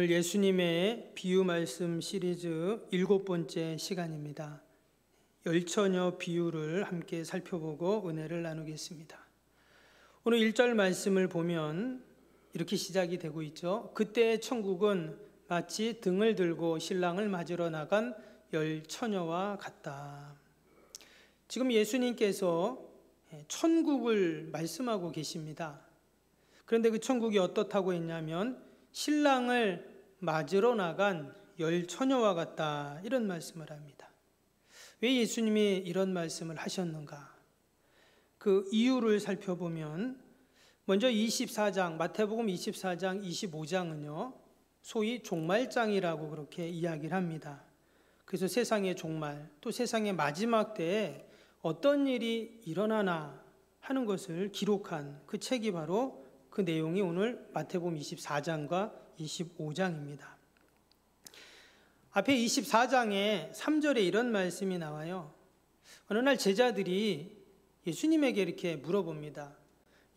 오늘 예수님의 비유 말씀 시리즈 7번째 시간입니다. 열처녀 비유를 함께 살펴보고 은혜를 나누겠습니다. 오늘 1절 말씀을 보면 이렇게 시작이 되고 있죠. 그때의 천국은 마치 등을 들고 신랑을 맞으러 나간 열처녀와 같다. 지금 예수님께서 천국을 말씀하고 계십니다. 그런데 그 천국이 어떻다고 했냐면 신랑을 맞으러 나간 열처녀와 같다, 이런 말씀을 합니다. 왜 예수님이 이런 말씀을 하셨는가? 그 이유를 살펴보면 먼저 24장, 마태복음 24장, 25장은요 소위 종말장이라고 그렇게 이야기를 합니다. 그래서 세상의 종말, 또 세상의 마지막 때에 어떤 일이 일어나나 하는 것을 기록한 그 책이 바로 그 내용이 오늘 마태복음 24장과 25장입니다. 앞에 24장에 3절에 이런 말씀이 나와요. 어느 날 제자들이 예수님에게 이렇게 물어봅니다.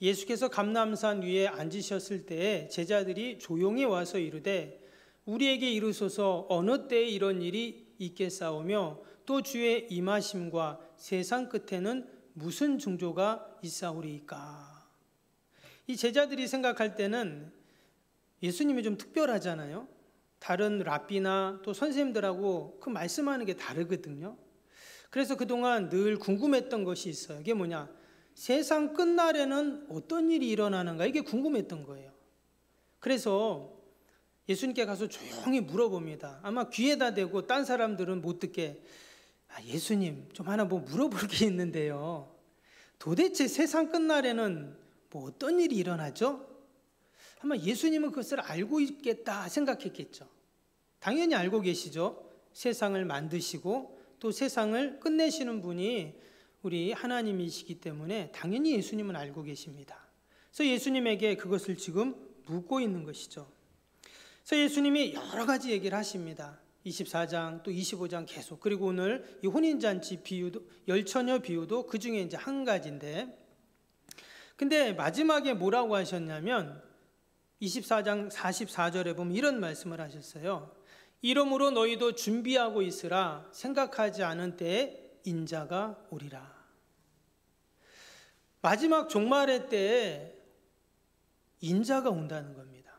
예수께서 감람산 위에 앉으셨을 때 제자들이 조용히 와서 이르되 우리에게 이르소서 어느 때에 이런 일이 있겠사오며 또 주의 임하심과 세상 끝에는 무슨 징조가 있사오리이까. 이 제자들이 생각할 때는 예수님이 좀 특별하잖아요. 다른 랍비나 또 선생님들하고 그 말씀하는 게 다르거든요. 그래서 그동안 늘 궁금했던 것이 있어요. 이게 뭐냐? 세상 끝날에는 어떤 일이 일어나는가? 이게 궁금했던 거예요. 그래서 예수님께 가서 조용히 물어봅니다. 아마 귀에다 대고 딴 사람들은 못 듣게, 예수님 좀 하나 뭐 물어볼 게 있는데요. 도대체 세상 끝날에는 뭐 어떤 일이 일어나죠? 아마 예수님은 그것을 알고 있겠다 생각했겠죠. 당연히 알고 계시죠. 세상을 만드시고 또 세상을 끝내시는 분이 우리 하나님이시기 때문에 당연히 예수님은 알고 계십니다. 그래서 예수님에게 그것을 지금 묻고 있는 것이죠. 그래서 예수님이 여러 가지 얘기를 하십니다. 24장 또 25장 계속, 그리고 오늘 이 혼인잔치 비유도, 열처녀 비유도 그 중에 이제 한 가지인데, 근데 마지막에 뭐라고 하셨냐면 24장 44절에 보면 이런 말씀을 하셨어요. 이러므로 너희도 준비하고 있으라. 생각하지 않은 때에 인자가 오리라. 마지막 종말의 때에 인자가 온다는 겁니다.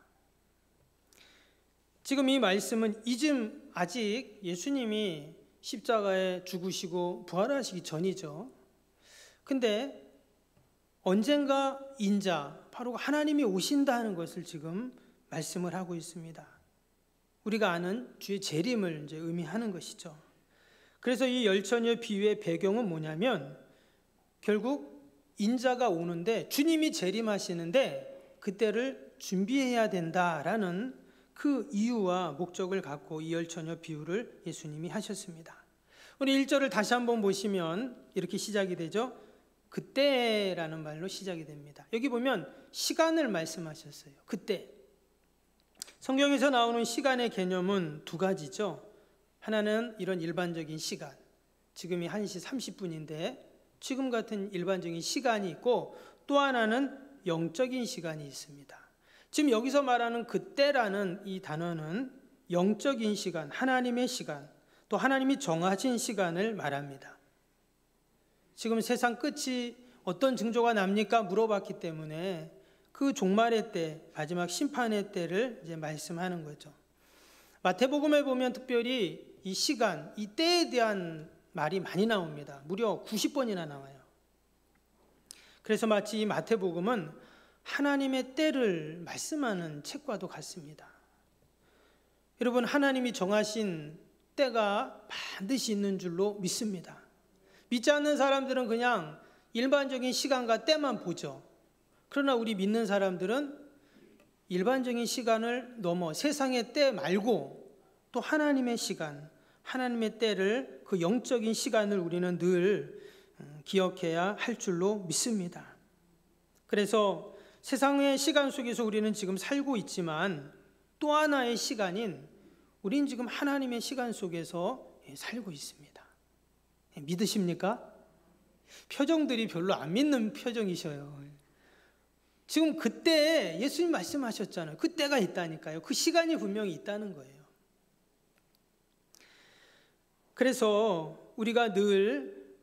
지금 이 말씀은 이즘 아직 예수님이 십자가에 죽으시고 부활하시기 전이죠. 근데 언젠가 인자, 바로 하나님이 오신다는 것을 지금 말씀을 하고 있습니다. 우리가 아는 주의 재림을 이제 의미하는 것이죠. 그래서 이 열처녀 비유의 배경은 뭐냐면 결국 인자가 오는데 주님이 재림하시는데 그때를 준비해야 된다라는 그 이유와 목적을 갖고 이 열처녀 비유를 예수님이 하셨습니다. 우리 1절을 다시 한번 보시면 이렇게 시작이 되죠. 그때라는 말로 시작이 됩니다. 여기 보면 시간을 말씀하셨어요. 그때. 성경에서 나오는 시간의 개념은 두 가지죠. 하나는 이런 일반적인 시간, 지금이 1시 30분인데 지금 같은 일반적인 시간이 있고, 또 하나는 영적인 시간이 있습니다. 지금 여기서 말하는 그때라는 이 단어는 영적인 시간, 하나님의 시간, 또 하나님이 정하신 시간을 말합니다. 지금 세상 끝이 어떤 징조가 납니까? 물어봤기 때문에 그 종말의 때, 마지막 심판의 때를 이제 말씀하는 거죠. 마태복음에 보면 특별히 이 시간, 이 때에 대한 말이 많이 나옵니다. 무려 90번이나 나와요. 그래서 마치 이 마태복음은 하나님의 때를 말씀하는 책과도 같습니다. 여러분, 하나님이 정하신 때가 반드시 있는 줄로 믿습니다. 믿지 않는 사람들은 그냥 일반적인 시간과 때만 보죠. 그러나 우리 믿는 사람들은 일반적인 시간을 넘어 세상의 때 말고 또 하나님의 시간, 하나님의 때를, 그 영적인 시간을 우리는 늘 기억해야 할 줄로 믿습니다. 그래서 세상의 시간 속에서 우리는 지금 살고 있지만 또 하나의 시간인 우린 지금 하나님의 시간 속에서 살고 있습니다. 믿으십니까? 표정들이 별로 안 믿는 표정이셔요. 지금 그때 예수님 말씀하셨잖아요. 그때가 있다니까요. 그 시간이 분명히 있다는 거예요. 그래서 우리가 늘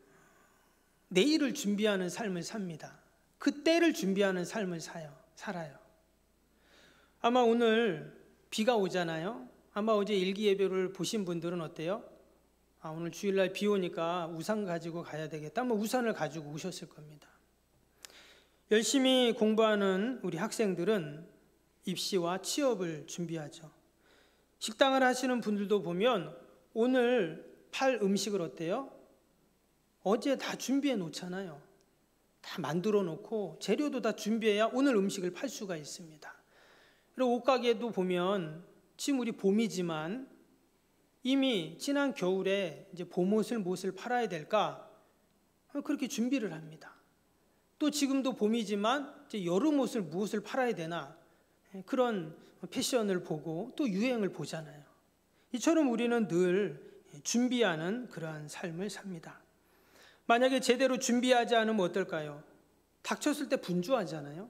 내일을 준비하는 삶을 삽니다. 그때를 준비하는 삶을 살아요. 아마 오늘 비가 오잖아요. 아마 어제 일기예배를 보신 분들은 어때요? 오늘 주일날 비 오니까 우산 가지고 가야 되겠다. 우산을 가지고 오셨을 겁니다. 열심히 공부하는 우리 학생들은 입시와 취업을 준비하죠. 식당을 하시는 분들도 보면 오늘 팔 음식을 어때요? 어제 다 준비해 놓잖아요. 다 만들어 놓고 재료도 다 준비해야 오늘 음식을 팔 수가 있습니다. 그리고 옷가게도 보면 지금 우리 봄이지만 이미 지난 겨울에 이제 봄옷을 무엇을 팔아야 될까? 그렇게 준비를 합니다. 또 지금도 봄이지만 이제 여름옷을 무엇을 팔아야 되나? 그런 패션을 보고 또 유행을 보잖아요. 이처럼 우리는 늘 준비하는 그러한 삶을 삽니다. 만약에 제대로 준비하지 않으면 어떨까요? 닥쳤을 때 분주하잖아요.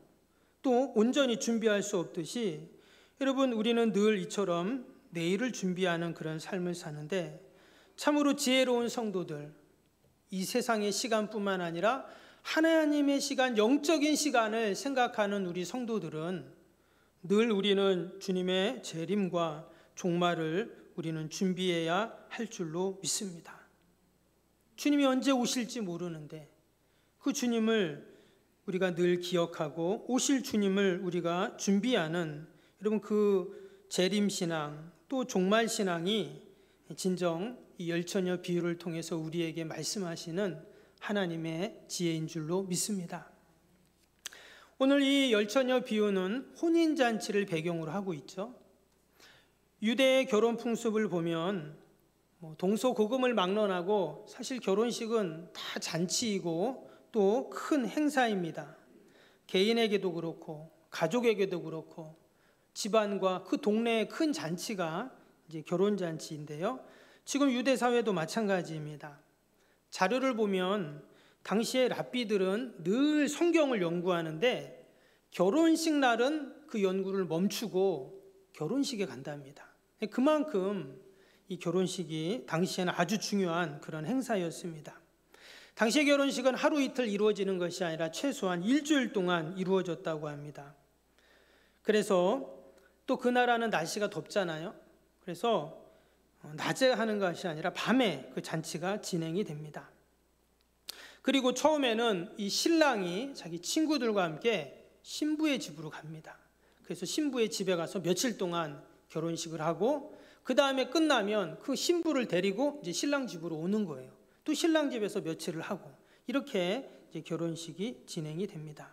또 온전히 준비할 수 없듯이 여러분 우리는 늘 이처럼 내일을 준비하는 그런 삶을 사는데 참으로 지혜로운 성도들, 이 세상의 시간뿐만 아니라 하나님의 시간, 영적인 시간을 생각하는 우리 성도들은 늘 우리는 주님의 재림과 종말을 우리는 준비해야 할 줄로 믿습니다. 주님이 언제 오실지 모르는데 그 주님을 우리가 늘 기억하고 오실 주님을 우리가 준비하는 여러분 그 재림신앙 또 종말신앙이 진정 이 열처녀 비유를 통해서 우리에게 말씀하시는 하나님의 지혜인 줄로 믿습니다. 오늘 이 열처녀 비유는 혼인잔치를 배경으로 하고 있죠. 유대의 결혼 풍습을 보면 동서고금을 막론하고 사실 결혼식은 다 잔치이고 또 큰 행사입니다. 개인에게도 그렇고 가족에게도 그렇고 집안과 그 동네의 큰 잔치가 이제 결혼잔치인데요. 지금 유대 사회도 마찬가지입니다. 자료를 보면 당시의 랍비들은 늘 성경을 연구하는데 결혼식 날은 그 연구를 멈추고 결혼식에 간답니다. 그만큼 이 결혼식이 당시에는 아주 중요한 그런 행사였습니다. 당시의 결혼식은 하루 이틀 이루어지는 것이 아니라 최소한 일주일 동안 이루어졌다고 합니다. 그래서 또 그 나라는 날씨가 덥잖아요. 그래서 낮에 하는 것이 아니라 밤에 그 잔치가 진행이 됩니다. 그리고 처음에는 이 신랑이 자기 친구들과 함께 신부의 집으로 갑니다. 그래서 신부의 집에 가서 며칠 동안 결혼식을 하고 그 다음에 끝나면 그 신부를 데리고 이제 신랑 집으로 오는 거예요. 또 신랑 집에서 며칠을 하고 이렇게 이제 결혼식이 진행이 됩니다.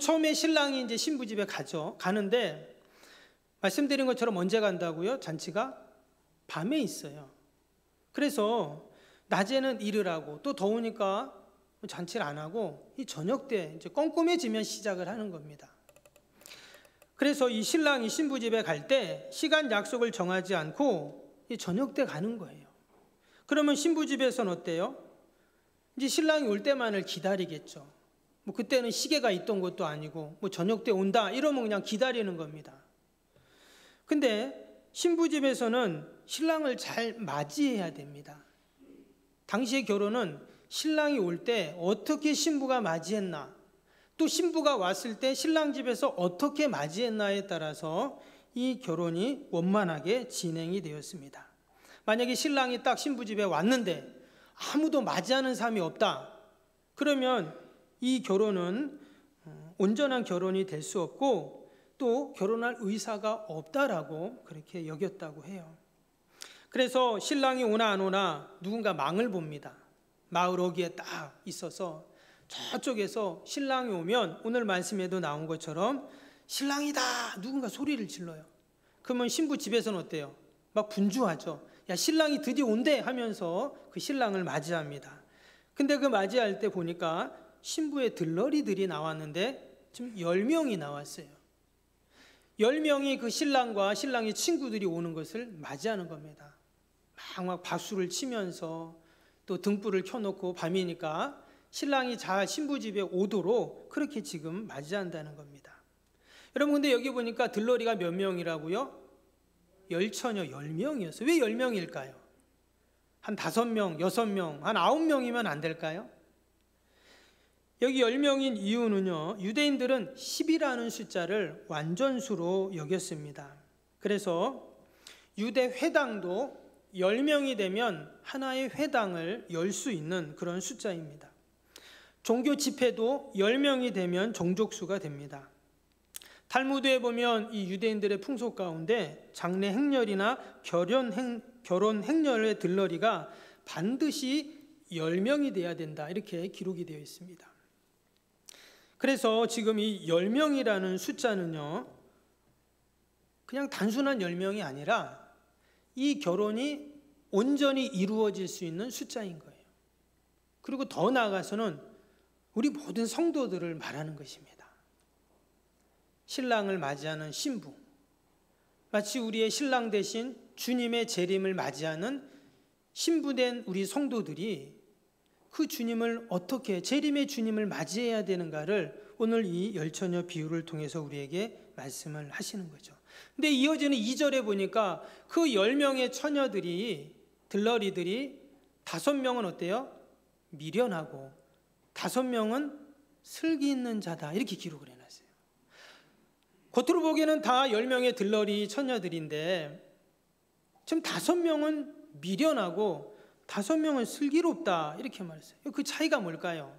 처음에 신랑이 이제 신부 집에 가는데 말씀드린 것처럼 언제 간다고요? 잔치가 밤에 있어요. 그래서 낮에는 일을 하고 또 더우니까 잔치를 안 하고 이 저녁 때 이제 껌껌해지면 시작을 하는 겁니다. 그래서 이 신랑이 신부 집에 갈 때 시간 약속을 정하지 않고 이 저녁 때 가는 거예요. 그러면 신부 집에서는 어때요? 이제 신랑이 올 때만을 기다리겠죠. 그때는 시계가 있던 것도 아니고 저녁 때 온다 이러면 그냥 기다리는 겁니다. 근데 신부 집에서는 신랑을 잘 맞이해야 됩니다. 당시의 결혼은 신랑이 올 때 어떻게 신부가 맞이했나, 또 신부가 왔을 때 신랑 집에서 어떻게 맞이했나에 따라서 이 결혼이 원만하게 진행이 되었습니다. 만약에 신랑이 딱 신부 집에 왔는데 아무도 맞이하는 사람이 없다. 그러면 이 결혼은 온전한 결혼이 될 수 없고 또 결혼할 의사가 없다라고 그렇게 여겼다고 해요. 그래서 신랑이 오나 안 오나 누군가 망을 봅니다. 마을 어귀에 딱 있어서 저쪽에서 신랑이 오면 오늘 말씀에도 나온 것처럼 신랑이다 누군가 소리를 질러요. 그러면 신부 집에서는 어때요? 막 분주하죠. 야 신랑이 드디어 온대 하면서 그 신랑을 맞이합니다. 근데 그 맞이할 때 보니까 신부의 들러리들이 나왔는데 지금 10명이 나왔어요. 10명이 그 신랑과 신랑의 친구들이 오는 것을 맞이하는 겁니다. 막 박수를 치면서 또 등불을 켜놓고 밤이니까 신랑이 잘 신부 집에 오도록 그렇게 지금 맞이한다는 겁니다. 여러분, 근데 여기 보니까 들러리가 몇 명이라고요? 열처녀 10명이었어요. 왜 10명일까요? 한 5명, 6명, 한 9명이면 안 될까요? 여기 10명인 이유는요, 유대인들은 10이라는 숫자를 완전수로 여겼습니다. 그래서 유대 회당도 10명이 되면 하나의 회당을 열 수 있는 그런 숫자입니다. 종교 집회도 10명이 되면 종족수가 됩니다. 탈무드에 보면 이 유대인들의 풍속 가운데 장례 행렬이나 결혼 행렬의 들러리가 반드시 10명이 돼야 된다, 이렇게 기록이 되어 있습니다. 그래서 지금 이 10명이라는 숫자는요, 그냥 단순한 10명이 아니라 이 결혼이 온전히 이루어질 수 있는 숫자인 거예요. 그리고 더 나아가서는 우리 모든 성도들을 말하는 것입니다. 신랑을 맞이하는 신부, 마치 우리의 신랑 대신 주님의 재림을 맞이하는 신부된 우리 성도들이 그 주님을 어떻게, 재림의 주님을 맞이해야 되는가를 오늘 이 열처녀 비유를 통해서 우리에게 말씀을 하시는 거죠. 근데 이어지는 2절에 보니까 그 10명의 처녀들이, 들러리들이 5명은 어때요? 미련하고 5명은 슬기 있는 자다, 이렇게 기록을 해놨어요. 겉으로 보기에는 다 10명의 들러리 처녀들인데 지금 5명은 미련하고 5명은 슬기롭다, 이렇게 말했어요. 그 차이가 뭘까요?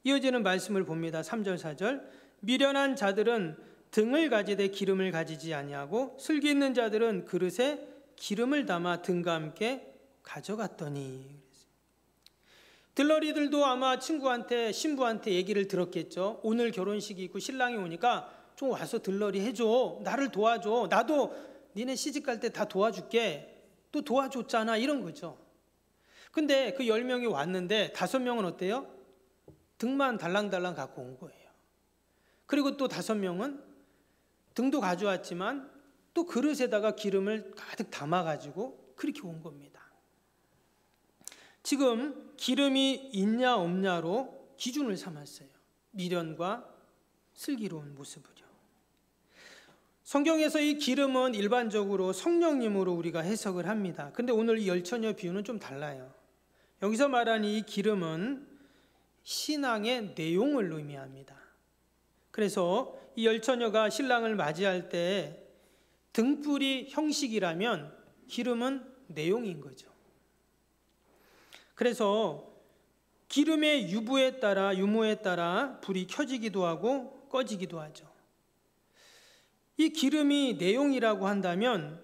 이어지는 말씀을 봅니다. 3절 4절. 미련한 자들은 등을 가지되 기름을 가지지 아니하고 슬기 있는 자들은 그릇에 기름을 담아 등과 함께 가져갔더니. 들러리들도 아마 친구한테, 신부한테 얘기를 들었겠죠. 오늘 결혼식이 있고 신랑이 오니까 좀 와서 들러리 해줘, 나를 도와줘, 나도 니네 시집 갈 때 다 도와줄게, 또 도와줬잖아, 이런 거죠. 근데 그 10명이 왔는데 5명은 어때요? 등만 달랑달랑 갖고 온 거예요. 그리고 또 5명은 등도 가져왔지만 또 그릇에다가 기름을 가득 담아가지고 그렇게 온 겁니다. 지금 기름이 있냐 없냐로 기준을 삼았어요. 미련과 슬기로운 모습을요. 성경에서 이 기름은 일반적으로 성령님으로 우리가 해석을 합니다. 근데 오늘 이 열처녀 비유는 좀 달라요. 여기서 말하는 이 기름은 신앙의 내용을 의미합니다. 그래서 이 열처녀가 신랑을 맞이할 때 등불이 형식이라면 기름은 내용인 거죠. 그래서 기름의 유무에 따라 불이 켜지기도 하고 꺼지기도 하죠. 이 기름이 내용이라고 한다면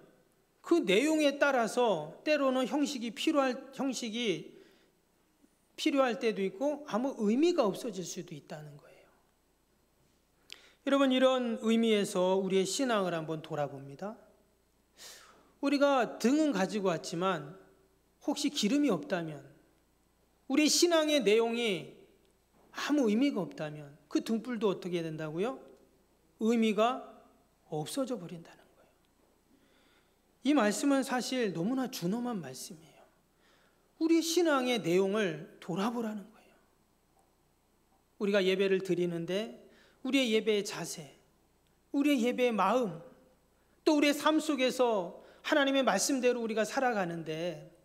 그 내용에 따라서 때로는 형식이 필요할 때도 있고 아무 의미가 없어질 수도 있다는 거예요. 여러분, 이런 의미에서 우리의 신앙을 한번 돌아봅니다. 우리가 등은 가지고 왔지만 혹시 기름이 없다면, 우리 신앙의 내용이 아무 의미가 없다면 그 등불도 어떻게 된다고요? 의미가 없어져 버린다는 거예요. 이 말씀은 사실 너무나 준엄한 말씀이에요. 우리 신앙의 내용을 돌아보라는 거예요. 우리가 예배를 드리는데 우리의 예배의 자세, 우리의 예배의 마음, 또 우리의 삶 속에서 하나님의 말씀대로 우리가 살아가는데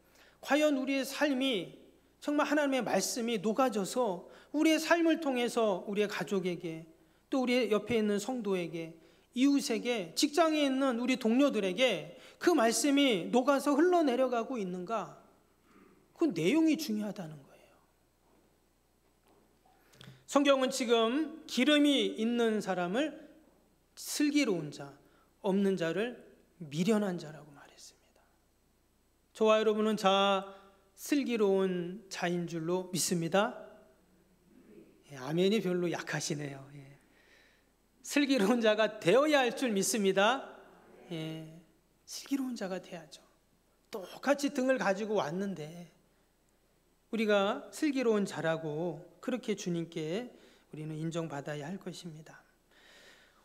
과연 우리의 삶이 정말 하나님의 말씀이 녹아져서 우리의 삶을 통해서 우리의 가족에게, 또 우리 옆에 있는 성도에게, 이웃에게, 직장에 있는 우리 동료들에게 그 말씀이 녹아서 흘러내려가고 있는가? 그 내용이 중요하다는 거예요. 성경은 지금 기름이 있는 사람을 슬기로운 자, 없는 자를 미련한 자라고 말했습니다. 저와 여러분은 슬기로운 자인 줄로 믿습니다. 아멘이 별로 약하시네요. 슬기로운 자가 되어야 할 줄 믿습니다. 슬기로운 자가 돼야죠. 똑같이 등을 가지고 왔는데 우리가 슬기로운 자라고 그렇게 주님께 우리는 인정받아야 할 것입니다.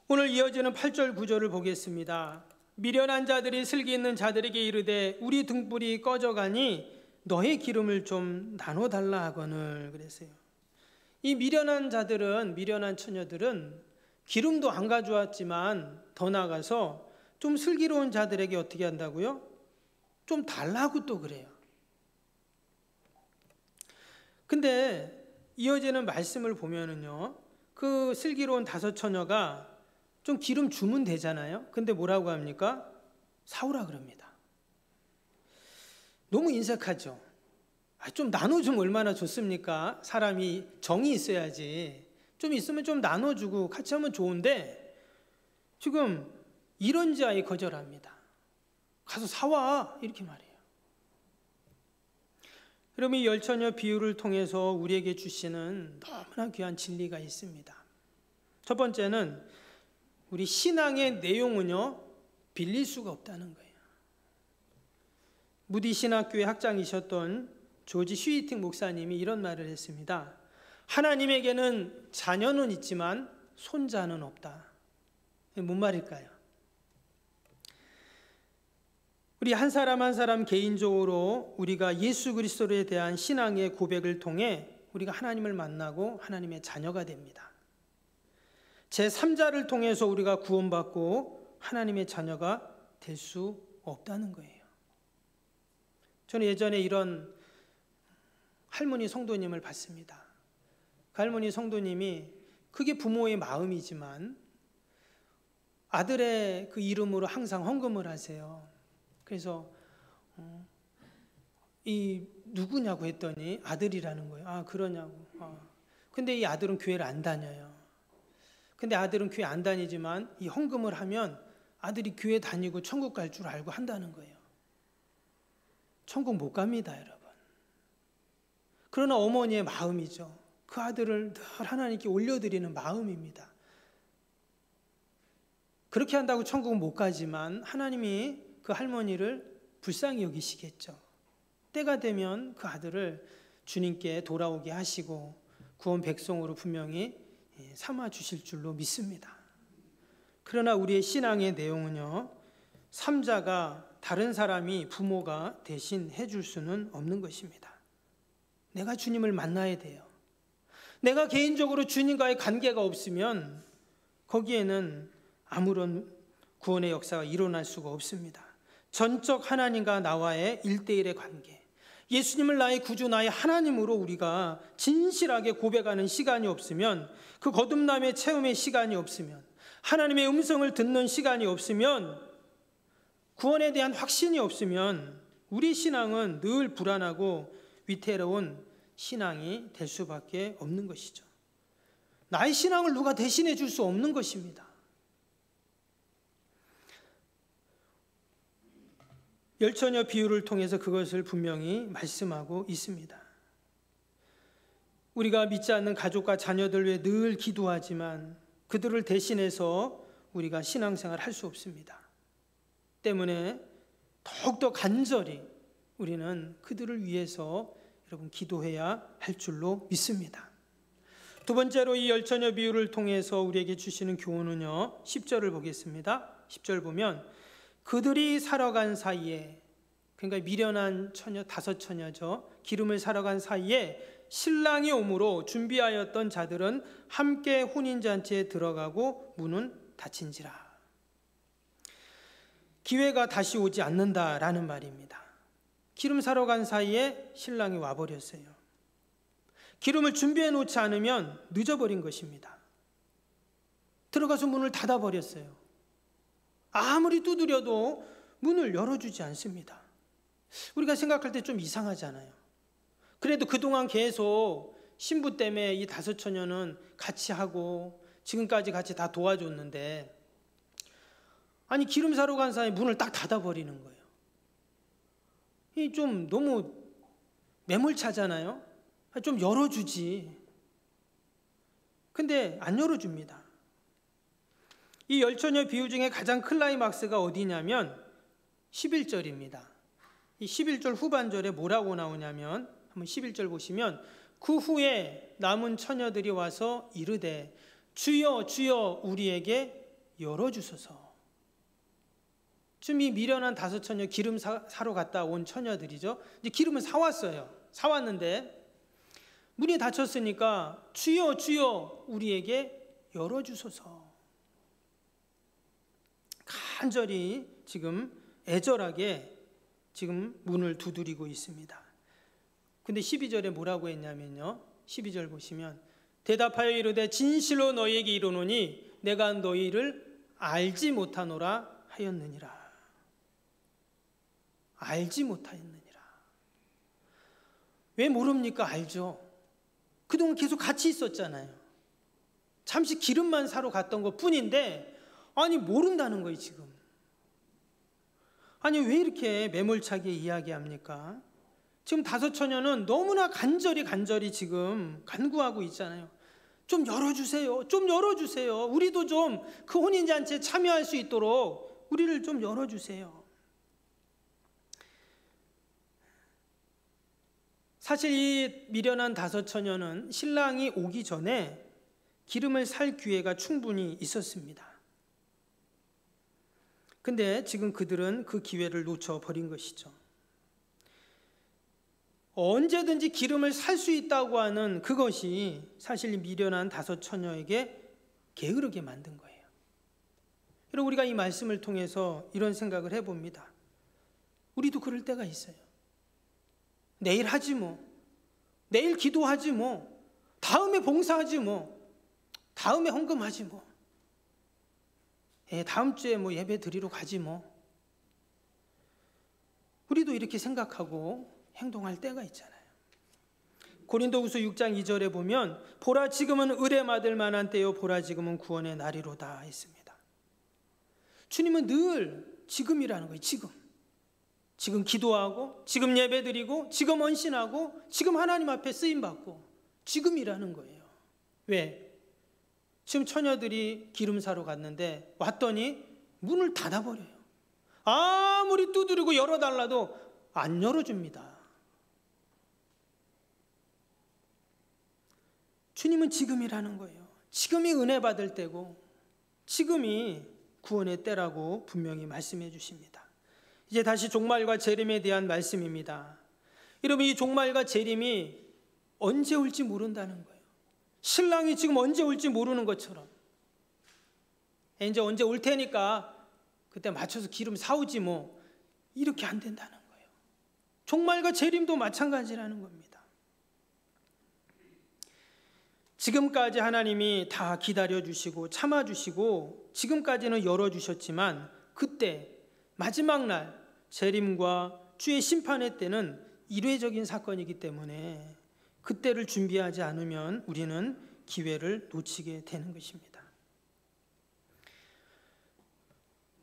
오늘 이어지는 8절 9절을 보겠습니다. 미련한 자들이 슬기 있는 자들에게 이르되 우리 등불이 꺼져가니 너의 기름을 좀 나눠달라 하거늘 그랬어요. 이 미련한 자들은, 미련한 처녀들은 기름도 안 가져왔지만 더 나아가서 좀 슬기로운 자들에게 어떻게 한다고요? 좀 달라고 또 그래요. 근데 이어지는 말씀을 보면은요, 그 슬기로운 5 처녀가 좀 기름 주면 되잖아요. 근데 뭐라고 합니까? 사오라 그럽니다. 너무 인색하죠. 좀 나눠주면 얼마나 좋습니까? 사람이 정이 있어야지. 좀 있으면 좀 나눠주고 같이 하면 좋은데 지금 이런지 아예 거절합니다. 가서 사와 이렇게 말해요. 여러분, 이 10처녀 비유를 통해서 우리에게 주시는 너무나 귀한 진리가 있습니다. 첫 번째는 우리 신앙의 내용은요, 빌릴 수가 없다는 거예요. 무디 신학교의 학장이셨던 조지 슈이팅 목사님이 이런 말을 했습니다. 하나님에게는 자녀는 있지만 손자는 없다. 뭔 말일까요? 우리 한 사람 한 사람 개인적으로 우리가 예수 그리스도에 대한 신앙의 고백을 통해 우리가 하나님을 만나고 하나님의 자녀가 됩니다. 제3자를 통해서 우리가 구원받고 하나님의 자녀가 될 수 없다는 거예요. 저는 예전에 이런 할머니 성도님을 봤습니다. 그 할머니 성도님이 그게 부모의 마음이지만 아들의 그 이름으로 항상 헌금을 하세요. 그래서 이 누구냐고 했더니 아들이라는 거예요. 아, 그러냐고. 근데 이 아들은 교회를 안 다녀요. 근데 아들은 교회 안 다니지만 이 헌금을 하면 아들이 교회 다니고 천국 갈 줄 알고 한다는 거예요. 천국 못 갑니다, 여러분. 그러나 어머니의 마음이죠. 그 아들을 늘 하나님께 올려드리는 마음입니다. 그렇게 한다고 천국은 못 가지만 하나님이 그 할머니를 불쌍히 여기시겠죠. 때가 되면 그 아들을 주님께 돌아오게 하시고 구원 백성으로 분명히 삼아 주실 줄로 믿습니다. 그러나 우리의 신앙의 내용은요, 3자가 다른 사람이 부모가 대신 해줄 수는 없는 것입니다. 내가 주님을 만나야 돼요. 내가 개인적으로 주님과의 관계가 없으면 거기에는 아무런 구원의 역사가 일어날 수가 없습니다. 전적 하나님과 나와의 1대1의 관계, 예수님을 나의 구주, 나의 하나님으로 우리가 진실하게 고백하는 시간이 없으면, 그 거듭남의 체험의 시간이 없으면, 하나님의 음성을 듣는 시간이 없으면, 구원에 대한 확신이 없으면 우리 신앙은 늘 불안하고 위태로운 신앙이 될 수밖에 없는 것이죠. 나의 신앙을 누가 대신해 줄 수 없는 것입니다. 열처녀 비유를 통해서 그것을 분명히 말씀하고 있습니다. 우리가 믿지 않는 가족과 자녀들 위해 늘 기도하지만 그들을 대신해서 우리가 신앙생활을 할 수 없습니다. 때문에 더욱더 간절히 우리는 그들을 위해서 여러분 기도해야 할 줄로 믿습니다. 두 번째로 이 열처녀 비유를 통해서 우리에게 주시는 교훈은요, 10절을 보겠습니다. 10절 보면 그들이 살아간 사이에, 그러니까 미련한 처녀 5 처녀죠. 기름을 사러 간 사이에 신랑이 오므로 준비하였던 자들은 함께 혼인잔치에 들어가고 문은 닫힌지라. 기회가 다시 오지 않는다라는 말입니다. 기름 사러 간 사이에 신랑이 와버렸어요. 기름을 준비해 놓지 않으면 늦어버린 것입니다. 들어가서 문을 닫아버렸어요. 아무리 두드려도 문을 열어주지 않습니다. 우리가 생각할 때 좀 이상하잖아요. 그래도 그동안 계속 신부 때문에 이 5 처녀는 같이 하고 지금까지 같이 다 도와줬는데, 아니 기름 사러 간 사이에 문을 딱 닫아버리는 거예요. 이 좀 너무 매몰차잖아요. 좀 열어주지. 근데 안 열어줍니다. 이 열처녀 비유 중에 가장 클라이막스가 어디냐면 11절입니다. 이 11절 후반절에 뭐라고 나오냐면, 한번 11절 보시면 그 후에 남은 처녀들이 와서 이르되 주여 주여 우리에게 열어주소서. 지금 이 미련한 5 처녀, 기름 사러 갔다 온 처녀들이죠. 이제 기름을 사왔어요. 사왔는데 문이 닫혔으니까 주여 주여 우리에게 열어주소서. 간절히 지금 애절하게 지금 문을 두드리고 있습니다. 근데 12절에 뭐라고 했냐면요, 12절 보시면 대답하여 이르되 진실로 너희에게 이르노니 내가 너희를 알지 못하노라 하였느니라. 알지 못하였느니라. 왜 모릅니까? 알죠. 그동안 계속 같이 있었잖아요. 잠시 기름만 사러 갔던 것 뿐인데 아니 모른다는 거예요 지금. 아니 왜 이렇게 매몰차게 이야기합니까? 지금 다섯 처녀는 너무나 간절히 지금 간구하고 있잖아요. 좀 열어주세요. 좀 열어주세요. 우리도 좀 그 혼인잔치에 참여할 수 있도록 우리를 좀 열어주세요. 사실 이 미련한 다섯 처녀는 신랑이 오기 전에 기름을 살 기회가 충분히 있었습니다. 근데 지금 그들은 그 기회를 놓쳐버린 것이죠. 언제든지 기름을 살 수 있다고 하는 그것이 사실 미련한 다섯 처녀에게 게으르게 만든 거예요. 여러분, 우리가 이 말씀을 통해서 이런 생각을 해봅니다. 우리도 그럴 때가 있어요. 내일 하지 뭐, 내일 기도하지 뭐, 다음에 봉사하지 뭐, 다음에 헌금하지 뭐, 다음 주에 뭐 예배 드리러 가지 뭐. 우리도 이렇게 생각하고 행동할 때가 있잖아요. 고린도후서 6장 2절에 보면 보라 지금은 의뢰 받을 만한 때요 보라 지금은 구원의 날이로다 했습니다. 주님은 늘 지금이라는 거예요. 지금 기도하고 지금 예배드리고 지금 헌신하고 지금 하나님 앞에 쓰임받고 지금이라는 거예요. 왜? 지금 처녀들이 기름 사러 갔는데 왔더니 문을 닫아버려요. 아무리 두드리고 열어달라도 안 열어줍니다. 주님은 지금이라는 거예요. 지금이 은혜 받을 때고 지금이 구원의 때라고 분명히 말씀해 주십니다. 이제 다시 종말과 재림에 대한 말씀입니다. 여러분, 이 종말과 재림이 언제 올지 모른다는 거예요. 신랑이 지금 언제 올지 모르는 것처럼 이제 언제 올 테니까 그때 맞춰서 기름 사오지 뭐, 이렇게 안 된다는 거예요. 종말과 재림도 마찬가지라는 겁니다. 지금까지 하나님이 다 기다려주시고 참아주시고 지금까지는 열어주셨지만 그때 마지막 날 재림과 주의 심판의 때는 일회적인 사건이기 때문에 그때를 준비하지 않으면 우리는 기회를 놓치게 되는 것입니다.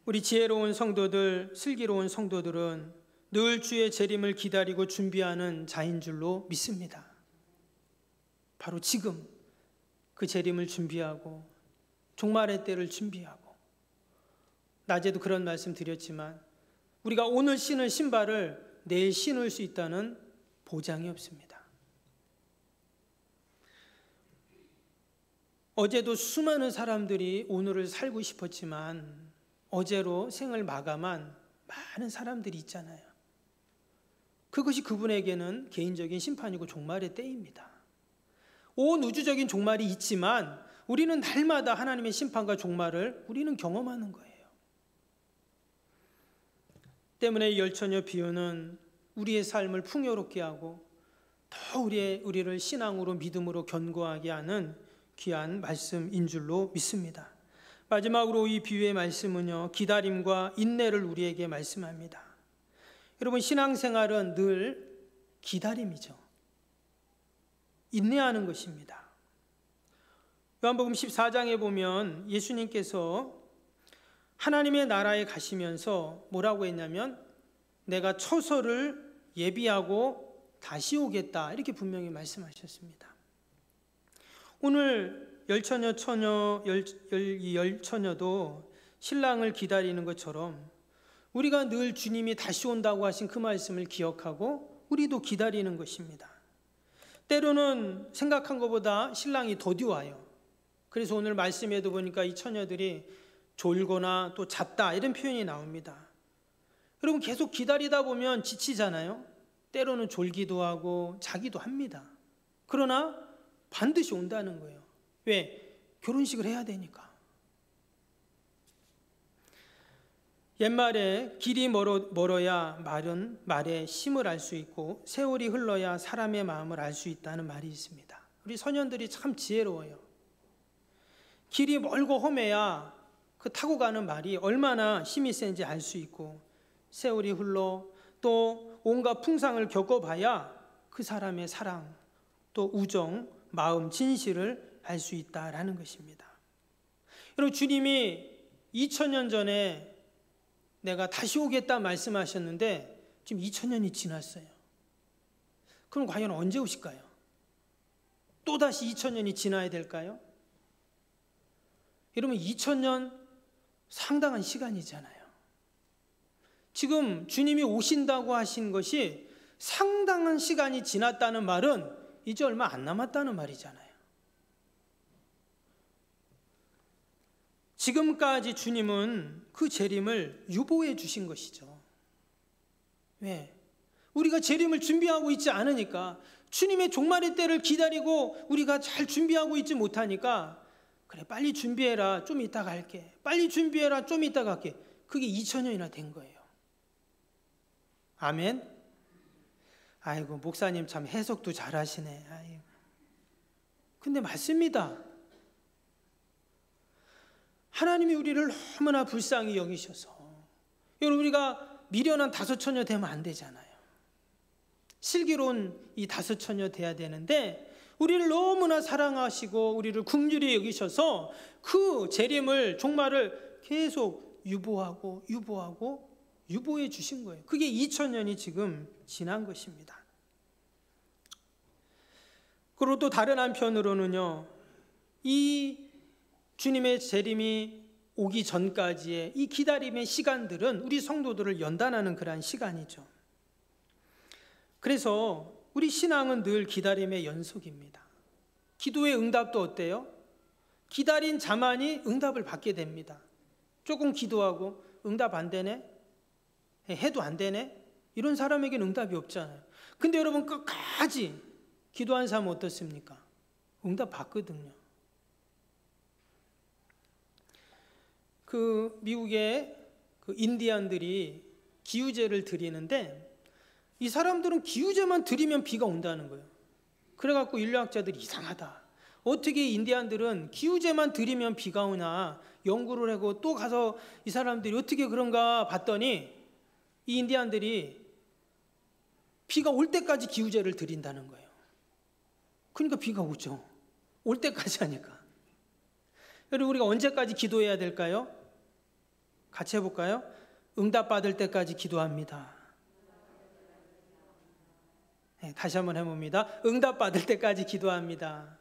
우리 지혜로운 성도들, 슬기로운 성도들은 늘 주의 재림을 기다리고 준비하는 자인 줄로 믿습니다. 바로 지금 그 재림을 준비하고 종말의 때를 준비하고, 낮에도 그런 말씀 드렸지만 우리가 오늘 신을 신발을 내일 신을 수 있다는 보장이 없습니다. 어제도 수많은 사람들이 오늘을 살고 싶었지만 어제로 생을 마감한 많은 사람들이 있잖아요. 그것이 그분에게는 개인적인 심판이고 종말의 때입니다. 온 우주적인 종말이 있지만 우리는 날마다 하나님의 심판과 종말을 우리는 경험하는 거예요. 때문에 열처녀 비유는 우리의 삶을 풍요롭게 하고 더 우리를 신앙으로 믿음으로 견고하게 하는 귀한 말씀인 줄로 믿습니다. 마지막으로 이 비유의 말씀은요, 기다림과 인내를 우리에게 말씀합니다. 여러분, 신앙생활은 늘 기다림이죠. 인내하는 것입니다. 요한복음 14장에 보면 예수님께서 하나님의 나라에 가시면서 뭐라고 했냐면 내가 처소를 예비하고 다시 오겠다, 이렇게 분명히 말씀하셨습니다. 오늘 열처녀도 신랑을 기다리는 것처럼 우리가 늘 주님이 다시 온다고 하신 그 말씀을 기억하고 우리도 기다리는 것입니다. 때로는 생각한 것보다 신랑이 더디 와요. 그래서 오늘 말씀에도 보니까 이 처녀들이 졸거나 또 잤다, 이런 표현이 나옵니다. 여러분, 계속 기다리다 보면 지치잖아요. 때로는 졸기도 하고 자기도 합니다. 그러나 반드시 온다는 거예요. 왜? 결혼식을 해야 되니까. 옛말에 길이 멀어야 말의 심을 알 수 있고 세월이 흘러야 사람의 마음을 알 수 있다는 말이 있습니다. 우리 소년들이 참 지혜로워요. 길이 멀고 험해야 그 타고 가는 말이 얼마나 힘이 센지 알 수 있고, 세월이 흘러 또 온갖 풍상을 겪어봐야 그 사람의 사랑, 또 우정, 마음, 진실을 알 수 있다라는 것입니다. 여러분, 주님이 2000년 전에 내가 다시 오겠다 말씀하셨는데 지금 2000년이 지났어요. 그럼 과연 언제 오실까요? 또다시 2000년이 지나야 될까요? 여러분, 2000년 상당한 시간이잖아요. 지금 주님이 오신다고 하신 것이 상당한 시간이 지났다는 말은 이제 얼마 안 남았다는 말이잖아요. 지금까지 주님은 그 재림을 유보해 주신 것이죠. 왜? 우리가 재림을 준비하고 있지 않으니까, 주님의 종말의 때를 기다리고 우리가 잘 준비하고 있지 못하니까, 그래 빨리 준비해라, 좀 이따가 할게, 빨리 준비해라, 좀 이따가 할게. 그게 2000년이나 된 거예요. 아멘. 아이고, 목사님 참 해석도 잘하시네. 아이고. 근데 맞습니다. 하나님이 우리를 너무나 불쌍히 여기셔서, 여러분, 우리가 미련한 5처녀 되면 안 되잖아요. 슬기로운 이 5처녀 돼야 되는데, 우리를 너무나 사랑하시고 우리를 긍휼히 여기셔서 그 재림을, 종말을 계속 유보해 주신 거예요. 그게 2000년이 지금 지난 것입니다. 그리고 또 다른 한편으로는요, 이 주님의 재림이 오기 전까지의 이 기다림의 시간들은 우리 성도들을 연단하는 그러한 시간이죠. 그래서 우리 신앙은 늘 기다림의 연속입니다. 기도의 응답도 어때요? 기다린 자만이 응답을 받게 됩니다. 조금 기도하고 응답 안 되네? 해도 안 되네? 이런 사람에게는 응답이 없잖아요. 근데 여러분, 끝까지 기도한 사람은 어떻습니까? 응답 받거든요. 그 미국의 그 인디안들이 기우제를 드리는데, 이 사람들은 기우제만 드리면 비가 온다는 거예요. 그래갖고 인류학자들이 이상하다, 어떻게 인디안들은 기우제만 드리면 비가 오나 연구를 하고 또 가서 이 사람들이 어떻게 그런가 봤더니, 이 인디안들이 비가 올 때까지 기우제를 드린다는 거예요. 그러니까 비가 오죠. 올 때까지 하니까. 여러분, 우리가 언제까지 기도해야 될까요? 같이 해볼까요? 응답받을 때까지 기도합니다. 네, 다시 한번 해봅니다. 응답받을 때까지 기도합니다.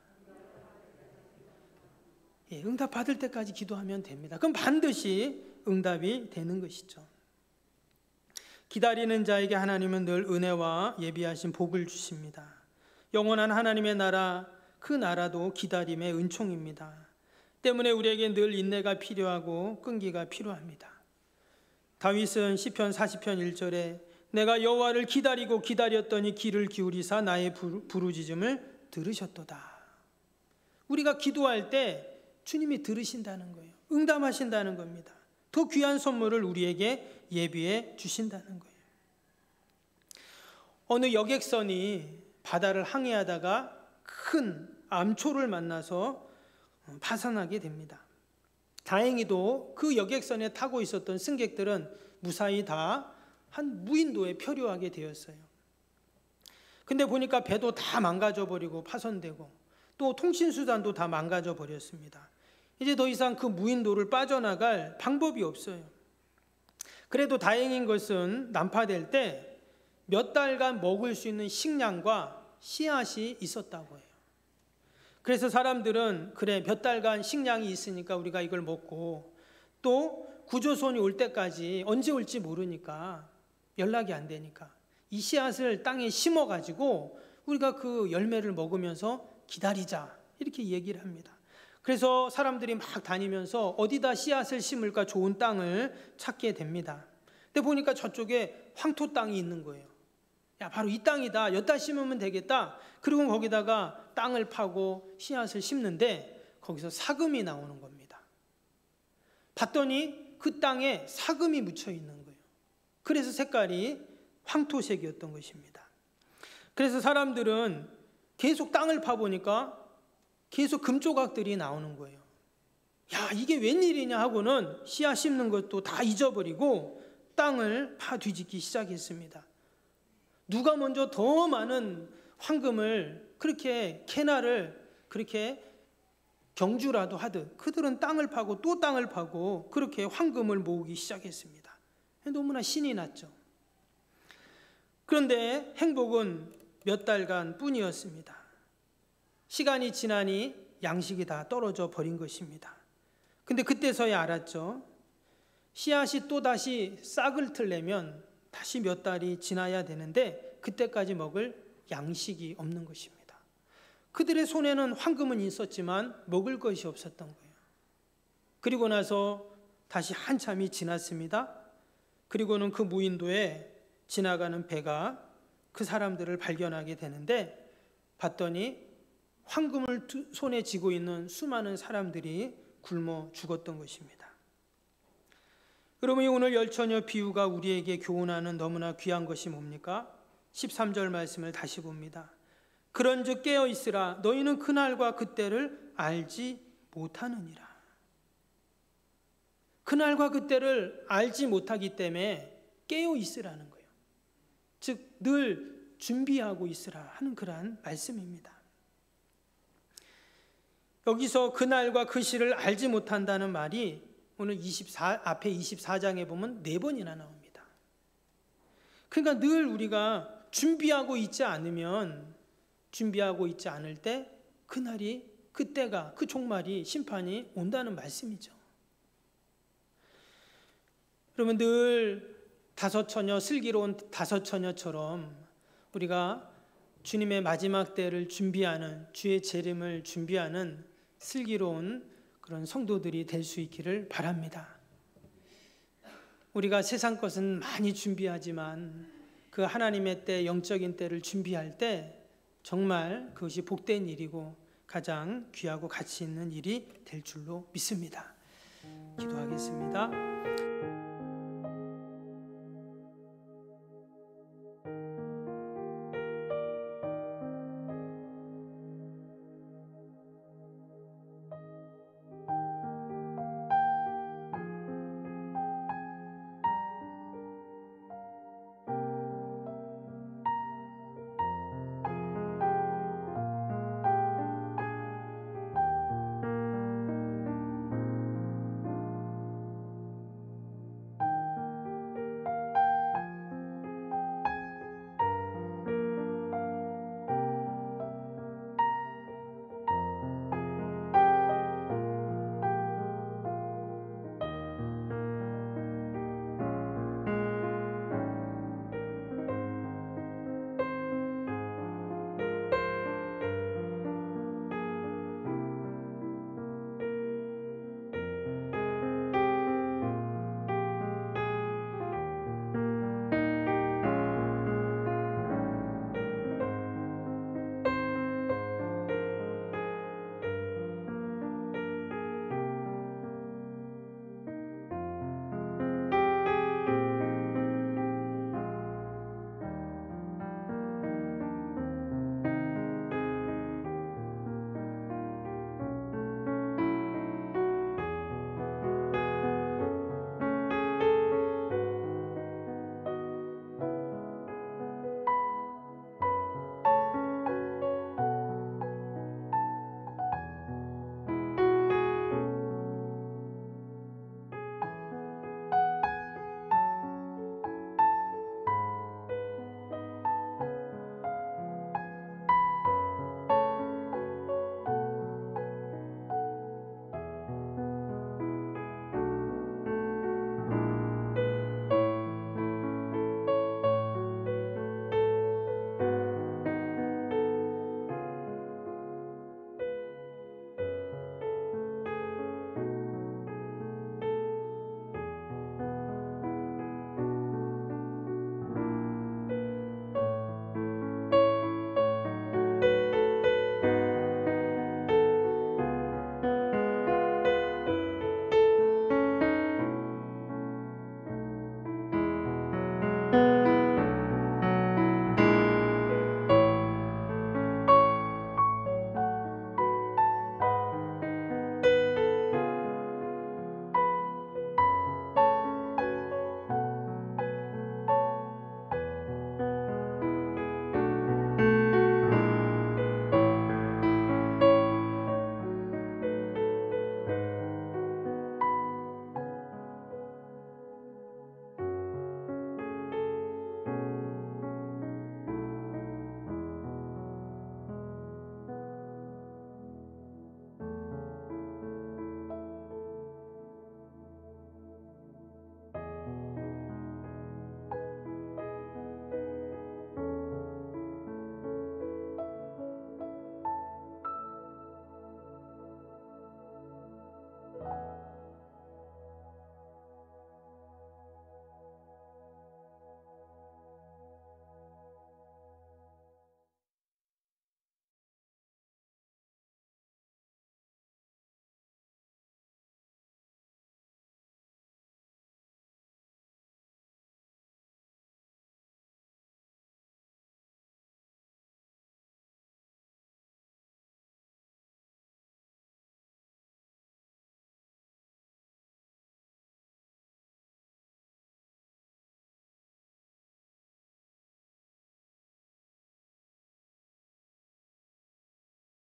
예, 응답받을 때까지 기도하면 됩니다. 그럼 반드시 응답이 되는 것이죠. 기다리는 자에게 하나님은 늘 은혜와 예비하신 복을 주십니다. 영원한 하나님의 나라, 그 나라도 기다림의 은총입니다. 때문에 우리에게 늘 인내가 필요하고 끈기가 필요합니다. 다윗은 시편 40편 1절에 내가 여호와를 기다리고 기다렸더니 귀를 기울이사 나의 부르짖음을 들으셨도다. 우리가 기도할 때 주님이 들으신다는 거예요. 응답하신다는 겁니다. 더 귀한 선물을 우리에게 예비해 주신다는 거예요. 어느 여객선이 바다를 항해하다가 큰 암초를 만나서 파산하게 됩니다. 다행히도 그 여객선에 타고 있었던 승객들은 무사히 다 한 무인도에 표류하게 되었어요. 근데 보니까 배도 다 망가져 버리고 파손되고 또 통신수단도 다 망가져 버렸습니다. 이제 더 이상 그 무인도를 빠져나갈 방법이 없어요. 그래도 다행인 것은 난파될 때 몇 달간 먹을 수 있는 식량과 씨앗이 있었다고 해요. 그래서 사람들은 그래 몇 달간 식량이 있으니까 우리가 이걸 먹고, 또 구조선이 올 때까지 언제 올지 모르니까, 연락이 안 되니까 이 씨앗을 땅에 심어가지고 우리가 그 열매를 먹으면서 기다리자, 이렇게 얘기를 합니다. 그래서 사람들이 막 다니면서 어디다 씨앗을 심을까 좋은 땅을 찾게 됩니다. 근데 보니까 저쪽에 황토 땅이 있는 거예요. 야, 바로 이 땅이다. 여기다 심으면 되겠다. 그리고 거기다가 땅을 파고 씨앗을 심는데 거기서 사금이 나오는 겁니다. 봤더니 그 땅에 사금이 묻혀 있는 거예요. 그래서 색깔이 황토색이었던 것입니다. 그래서 사람들은 계속 땅을 파보니까 계속 금조각들이 나오는 거예요. 야, 이게 웬일이냐 하고는 씨앗 심는 것도 다 잊어버리고 땅을 파 뒤집기 시작했습니다. 누가 먼저 더 많은 황금을 그렇게 캐나를 그렇게 경주라도 하듯 그들은 땅을 파고 또 땅을 파고 그렇게 황금을 모으기 시작했습니다. 너무나 신이 났죠. 그런데 행복은 몇 달간 뿐이었습니다. 시간이 지나니 양식이 다 떨어져 버린 것입니다. 근데 그때서야 알았죠. 씨앗이 또다시 싹을 틀려면 다시 몇 달이 지나야 되는데 그때까지 먹을 양식이 없는 것입니다. 그들의 손에는 황금은 있었지만 먹을 것이 없었던 거예요. 그리고 나서 다시 한참이 지났습니다. 그리고는 그 무인도에 지나가는 배가 그 사람들을 발견하게 되는데 봤더니 황금을 손에 쥐고 있는 수많은 사람들이 굶어 죽었던 것입니다. 여러분, 오늘 열처녀 비유가 우리에게 교훈하는 너무나 귀한 것이 뭡니까? 13절 말씀을 다시 봅니다. 그런즉 깨어 있으라. 너희는 그날과 그때를 알지 못하느니라. 그날과 그때를 알지 못하기 때문에 깨어 있으라는 거예요. 즉 늘 준비하고 있으라 하는 그러한 말씀입니다. 여기서 그날과 그 시를 알지 못한다는 말이 오늘 앞에 24장에 보면 4번이나 나옵니다. 그러니까 늘 우리가 준비하고 있지 않으면, 준비하고 있지 않을 때 그날이, 그때가, 그 종말이, 심판이 온다는 말씀이죠. 그러면 늘 다섯처녀, 슬기로운 다섯처녀처럼 우리가 주님의 마지막 때를 준비하는, 주의 재림을 준비하는 슬기로운 그런 성도들이 될 수 있기를 바랍니다. 우리가 세상 것은 많이 준비하지만 그 하나님의 때, 영적인 때를 준비할 때 정말 그것이 복된 일이고 가장 귀하고 가치 있는 일이 될 줄로 믿습니다. 기도하겠습니다.